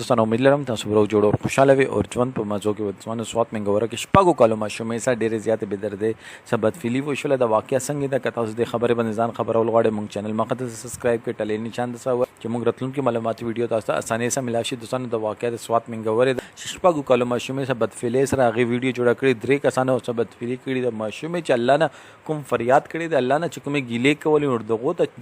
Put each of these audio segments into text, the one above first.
دوستانو امید لرم تاسو به جوړ او خوشاله وي او ژوند په مزو کې وځوانو سوات منګوره کې شپږو کالو ماشومی سره ډېرې زیاتې بې دردۍ څه بدفعلي وشوله د واقعه څنګه ده که تاسو د خبرې باندې ځان خبرول غواړئ موږ چینل مخته سبسکرایب کړئ ټلې نشان دسه چې موږ راتلونکي معلوماتي ویډیو تاسو ته اسانۍ سره ملاوي شي. دوستانو د واقعه د سوات منګورې شپږو کالو ماشومی سره بدفعلي سره هغې ویډیو جوړه کړې. درې کسانو څه بدفعلي کړې د ماشومې چې الله نه کوم فریاد کړی د الله نه چې کومې ګیلې کولې او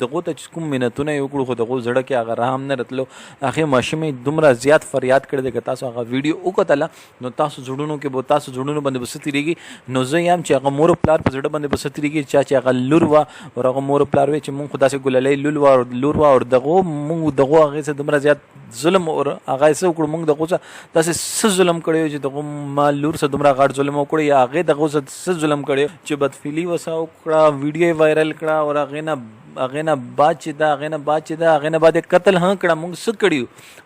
دغو ته چې کوم منتونه یې وکړو خو دغو زړه کې هغه رحم نه راتلو. هغې ماشومې دومره زیات فریاد کړی دی که تاسو هغه ویډیو وکتله نو تاسو زړونو کې به تاسو زړونو باندې به څه تېرېږي. نو زه یم چې هغه مور پلار په زړه باندې به څه تېرېږي چا چې هغه لور وه او هغه مور پلار وی چې مونږ خو داسې ګلالۍ لور وه او دغو مونږ دغو هغې څه دومره زیات ظلم او هغه یې څه وکړو مونږ دغو څه داسې څه ظلم کړی چې دغو ما لور څه دومره غټ ظلم وکړی یا هغې دغو څه ظلم کړی چې بدفعلي ورسره وکړه ویډیو یې وایرل کړه او هغې نه بعد چې ده هغې نه بعد یې قتل هم کړه. مونږ څه کړي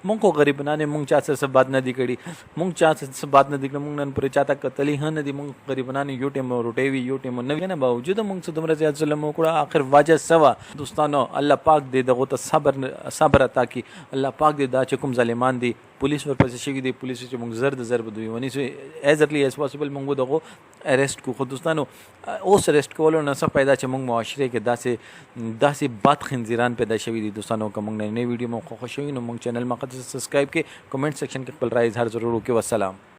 مونږ خو غریبانان یې مونږ چا څه بد نه دي کړي مونږ چا څه بد نه دي کړي مونږ نن پورې چاته قتلي هم نه دي. مونږ غریبانان یو ټیم روټۍ وي یو ټیم نه وي نه باوجود مونږ څه دومره زیات ظلم وکړه. آخر وجه څه وه دوستانو الله پاک دې دغو ته صبر عطا کړي. الله پاک دې دا چې کوم ظالمان دي پولیس ورپسې شوي دي پولیسو چې مونږ زر د زر به دوی ونیسو ایز ارلی ایز پاسبل مونږ دغو اریسټ کړو. خو دوستانو اوس اریسټ کولو نه څه پیدا چې مونږ معاشرې کې داسې بد خنزیران پیدا شوي دي. دوستانو که مونږ نوې ویډیو مو خوښ شوي نو مونږ چینل مخته سبسکرایب کړئ کمنټ سیکشن کې خپل رائے اظهار ضرور وکړئ. والسلام.